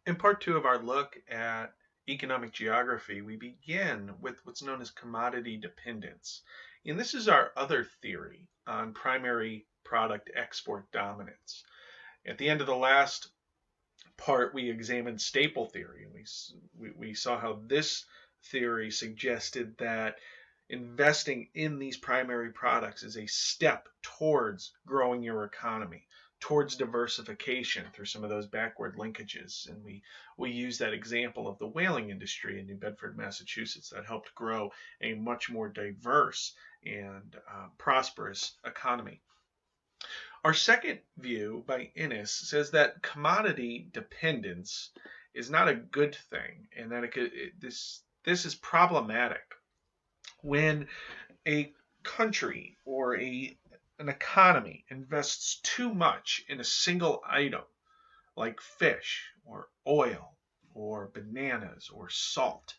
In part two of our look at economic geography, we begin with what's known as commodity dependence. And this is our other theory on primary product export dominance. At the end of the last part, we examined staple theory, and we saw how this theory suggested that investing in these primary products is a step towards growing your economy, towards diversification through some of those backward linkages. And we use that example of the whaling industry in New Bedford, Massachusetts, that helped grow a much more diverse and prosperous economy. Our second view by Innes says that commodity dependence is not a good thing, and that this is problematic when a country or an economy invests too much in a single item, like fish or oil or bananas or salt,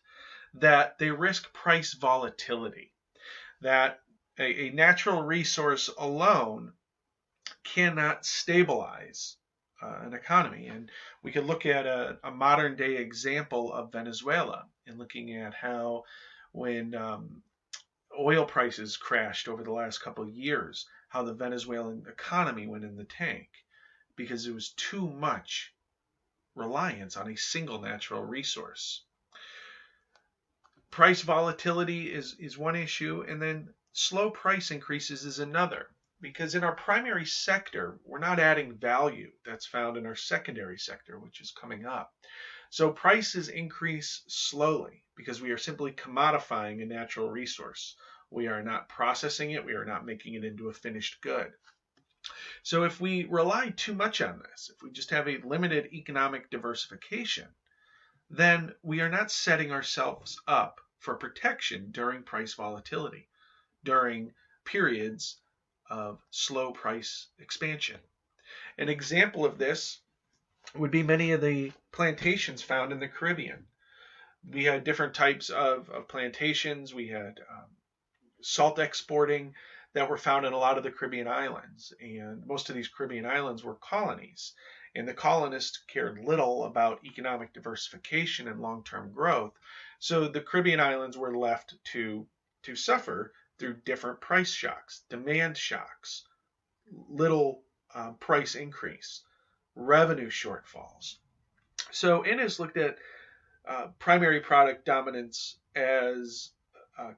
that they risk price volatility, that a natural resource alone cannot stabilize an economy. And we could look at a modern day example of Venezuela and looking at how when oil prices crashed over the last couple of years, how the Venezuelan economy went in the tank because there was too much reliance on a single natural resource. Price volatility is one issue, and then slow price increases is another. Because in our primary sector, we're not adding value that's found in our secondary sector, which is coming up. So prices increase slowly because we are simply commodifying a natural resource. We are not processing it. We are not making it into a finished good. So if we rely too much on this, if we just have a limited economic diversification, then we are not setting ourselves up for protection during price volatility, during periods of slow price expansion. An example of this would be many of the plantations found in the Caribbean. We had different types of plantations. We had salt exporting that were found in a lot of the Caribbean islands. And most of these Caribbean islands were colonies. And the colonists cared little about economic diversification and long-term growth. So the Caribbean islands were left to suffer through different price shocks, demand shocks, little price increase, revenue shortfalls. So Innes looked at primary product dominance as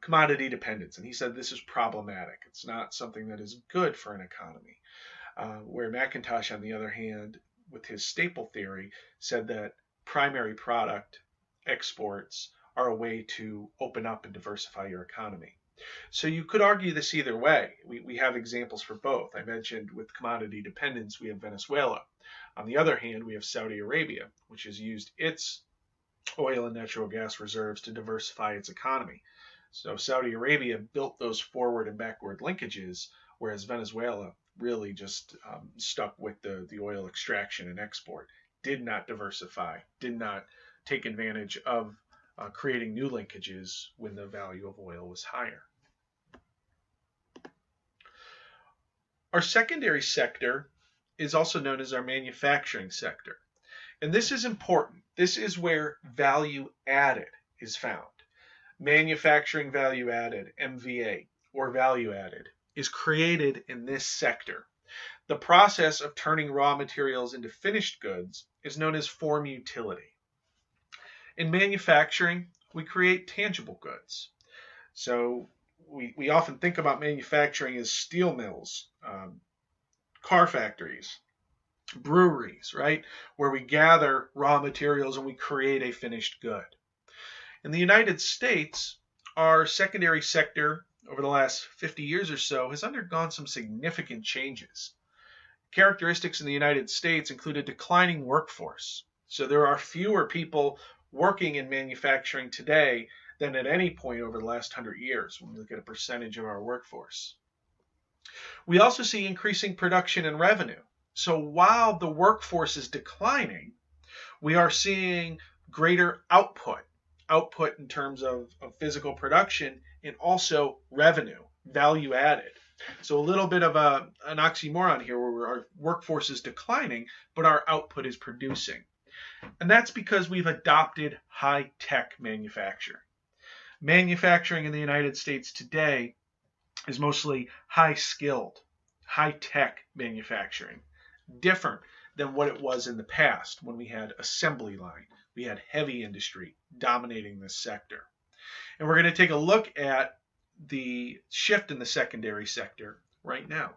commodity dependence, and he said this is problematic. It's not something that is good for an economy. Where McIntosh, on the other hand, with his staple theory, said that primary product exports are a way to open up and diversify your economy. So you could argue this either way. We have examples for both. I mentioned with commodity dependence, we have Venezuela. On the other hand, we have Saudi Arabia, which has used its oil and natural gas reserves to diversify its economy. So Saudi Arabia built those forward and backward linkages, whereas Venezuela really just stuck with the oil extraction and export, did not diversify, did not take advantage of creating new linkages when the value of oil was higher. Our secondary sector is also known as our manufacturing sector. And this is important. This is where value added is found. Manufacturing value added, MVA, or value added, is created in this sector. The process of turning raw materials into finished goods is known as form utility. In manufacturing, we create tangible goods. So we often think about manufacturing as steel mills, car factories, breweries, right? Where we gather raw materials and we create a finished good. In the United States, our secondary sector over the last 50 years or so has undergone some significant changes. Characteristics in the United States include a declining workforce. So there are fewer people working in manufacturing today than at any point over the last 100 years when we look at a percentage of our workforce. We also see increasing production and revenue. So while the workforce is declining, we are seeing greater output in terms of physical production and also revenue, value added. So a little bit of an oxymoron here where our workforce is declining, but our output is producing. And that's because we've adopted high-tech manufacturing. Manufacturing in the United States today is mostly high-skilled, high-tech manufacturing, different than what it was in the past when we had assembly line. We had heavy industry dominating this sector. And we're going to take a look at the shift in the secondary sector right now.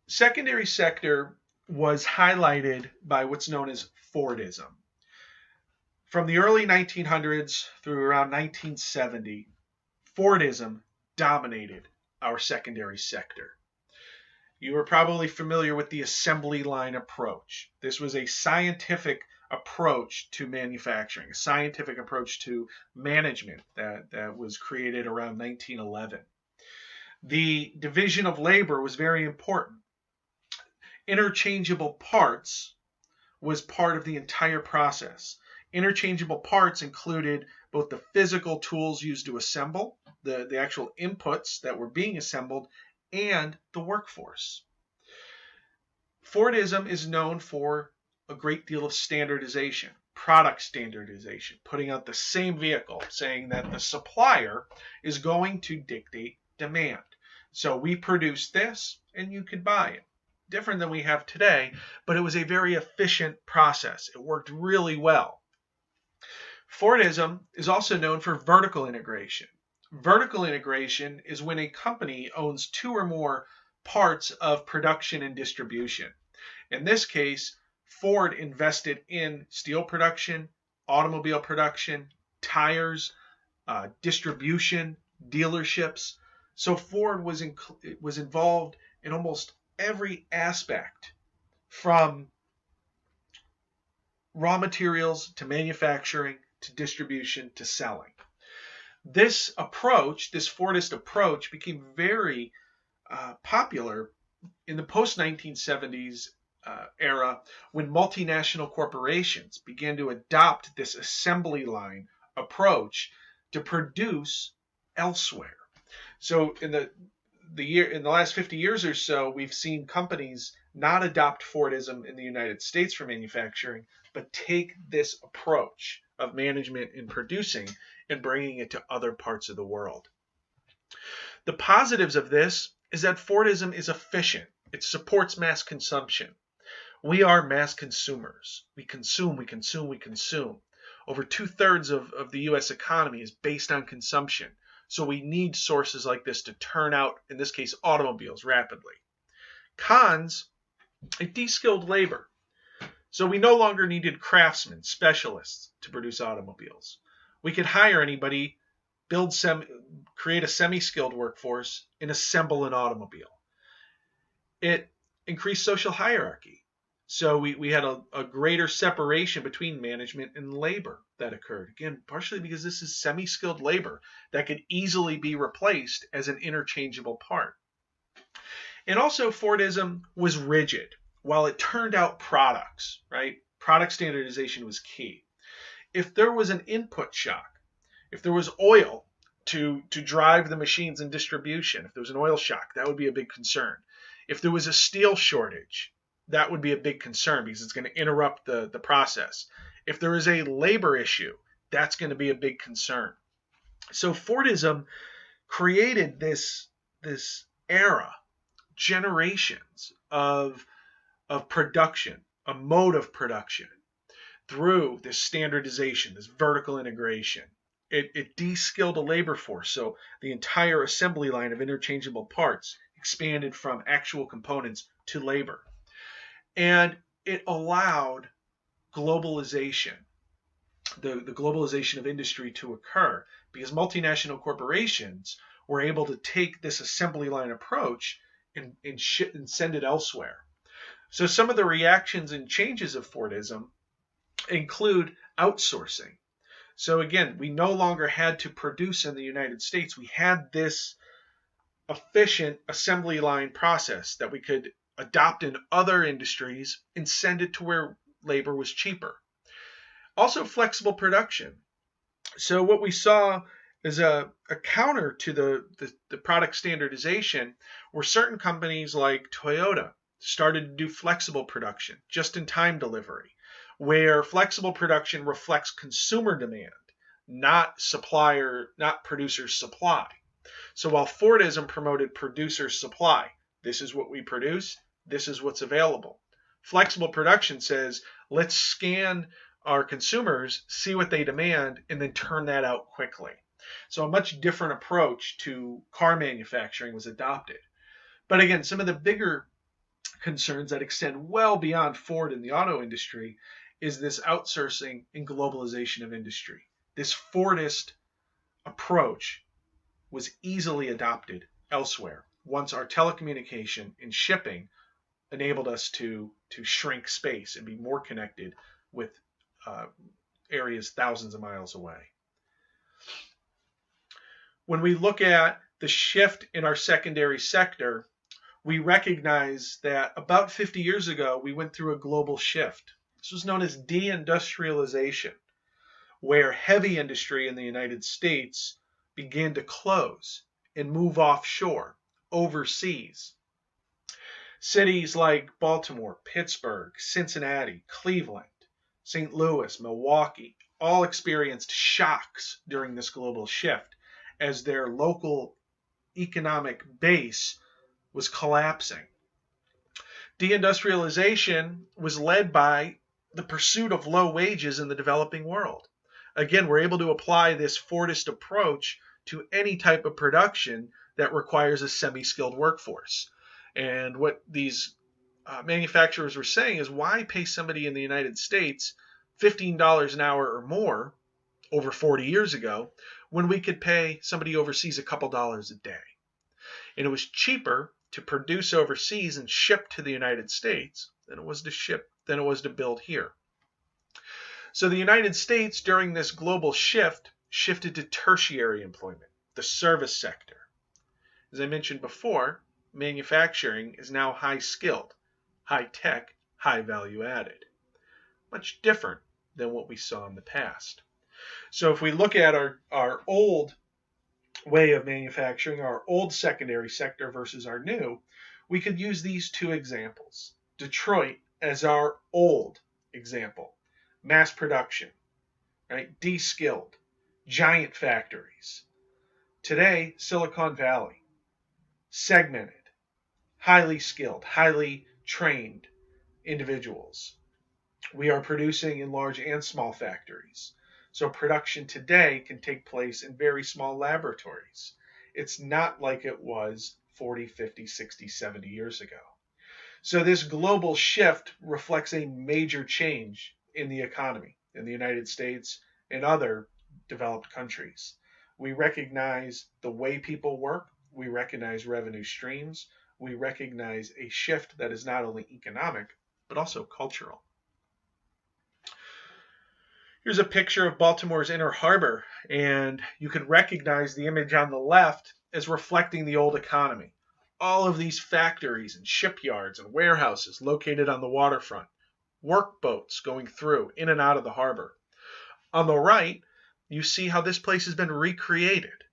Secondary sector was highlighted by what's known as Fordism. From the early 1900s through around 1970, Fordism dominated our secondary sector. You are probably familiar with the assembly line approach. This was a scientific approach to manufacturing, a scientific approach to management that was created around 1911. The division of labor was very important. Interchangeable parts was part of the entire process. Interchangeable parts included both the physical tools used to assemble, the actual inputs that were being assembled, and the workforce. Fordism is known for a great deal of standardization, product standardization, putting out the same vehicle, saying that the supplier is going to dictate demand. So we produce this and you could buy it. Different than we have today, but it was a very efficient process. It worked really well. Fordism is also known for vertical integration. Vertical integration is when a company owns two or more parts of production and distribution. In this case, Ford invested in steel production, automobile production, tires, distribution, dealerships. So Ford was involved in almost every aspect, from raw materials to manufacturing to distribution to selling. This approach, this Fordist approach, became very popular in the post-1970s era when multinational corporations began to adopt this assembly line approach to produce elsewhere. So in the last 50 years or so, we've seen companies not adopt Fordism in the United States for manufacturing, but take this approach of management and producing and bringing it to other parts of the world. The positives of this is that Fordism is efficient. It supports mass consumption. We are mass consumers. We consume, we consume, we consume. Over 2/3 of the U.S. economy is based on consumption. So we need sources like this to turn out, in this case, automobiles rapidly. Cons, it de-skilled labor. So we no longer needed craftsmen, specialists to produce automobiles. We could hire anybody, create a semi-skilled workforce, and assemble an automobile. It increased social hierarchy. So we had a greater separation between management and labor that occurred. Again, partially because this is semi-skilled labor that could easily be replaced as an interchangeable part. And also Fordism was rigid. While it turned out products, right? Product standardization was key. If there was an input shock, if there was oil to drive the machines in distribution, if there was an oil shock, that would be a big concern. If there was a steel shortage, that would be a big concern because it's going to interrupt the process. If there is a labor issue, that's going to be a big concern. So Fordism created this era, generations of production, a mode of production through this standardization, this vertical integration. It de-skilled a labor force. So the entire assembly line of interchangeable parts expanded from actual components to labor. And it allowed globalization, the globalization of industry to occur, because multinational corporations were able to take this assembly line approach and send it elsewhere. So some of the reactions and changes of Fordism include outsourcing. So again, we no longer had to produce in the United States. We had this efficient assembly line process that we could adopt in other industries and send it to where labor was cheaper. Also flexible production. So what we saw is a counter to the product standardization were certain companies like Toyota started to do flexible production, just-in-time delivery, where flexible production reflects consumer demand, not producer supply. So while Fordism promoted producer supply, this is what we produce, this is what's available. Flexible production says, let's scan our consumers, see what they demand, and then turn that out quickly. So a much different approach to car manufacturing was adopted. But again, some of the bigger concerns that extend well beyond Ford and the auto industry is this outsourcing and globalization of industry. This Fordist approach was easily adopted elsewhere once our telecommunication and shipping enabled us to shrink space and be more connected with areas thousands of miles away. When we look at the shift in our secondary sector, we recognize that about 50 years ago, we went through a global shift. This was known as deindustrialization, where heavy industry in the United States began to close and move offshore, overseas. Cities like Baltimore, Pittsburgh, Cincinnati, Cleveland, St. Louis, Milwaukee, all experienced shocks during this global shift as their local economic base was collapsing. Deindustrialization was led by the pursuit of low wages in the developing world. Again, we're able to apply this Fordist approach to any type of production that requires a semi-skilled workforce. And what these manufacturers were saying is, why pay somebody in the United States $15 an hour or more over 40 years ago when we could pay somebody overseas a couple dollars a day? And it was cheaper to produce overseas and ship to the United States than it was to build here. So the United States, during this global shift, shifted to tertiary employment, the service sector. As I mentioned before, manufacturing is now high-skilled, high-tech, high-value added. Much different than what we saw in the past. So if we look at our old way of manufacturing, our old secondary sector versus our new, we could use these two examples. Detroit as our old example. Mass production, right? De-skilled, giant factories. Today, Silicon Valley, segmented, highly skilled, highly trained individuals. We are producing in large and small factories. So production today can take place in very small laboratories. It's not like it was 40, 50, 60, 70 years ago. So this global shift reflects a major change in the economy in the United States and other developed countries. We recognize the way people work. We recognize revenue streams. We recognize a shift that is not only economic, but also cultural. Here's a picture of Baltimore's Inner Harbor, and you can recognize the image on the left as reflecting the old economy. All of these factories and shipyards and warehouses located on the waterfront, work boats going through, in and out of the harbor. On the right, you see how this place has been recreated.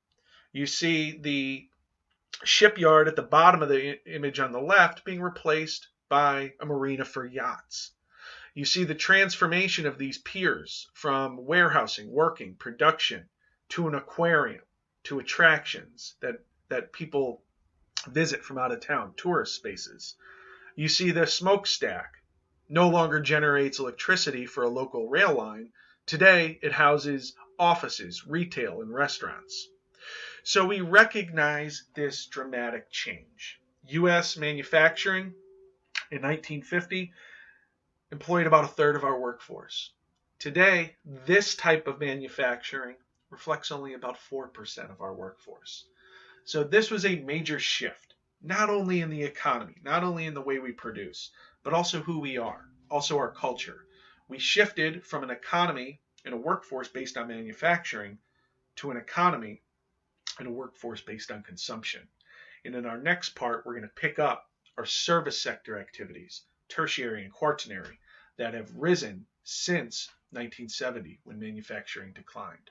You see the shipyard at the bottom of the image on the left being replaced by a marina for yachts. You see the transformation of these piers from warehousing, working, production, to an aquarium, to attractions that people visit from out of town, tourist spaces. You see the smokestack no longer generates electricity for a local rail line. Today, it houses offices, retail, and restaurants. So we recognize this dramatic change. U.S. manufacturing in 1950 employed about a third of our workforce. Today, this type of manufacturing reflects only about 4% of our workforce. So this was a major shift, not only in the economy, not only in the way we produce, but also who we are, also our culture. We shifted from an economy and a workforce based on manufacturing to an economy and a workforce based on consumption. And in our next part, we're going to pick up our service sector activities, tertiary and quaternary, that have risen since 1970 when manufacturing declined.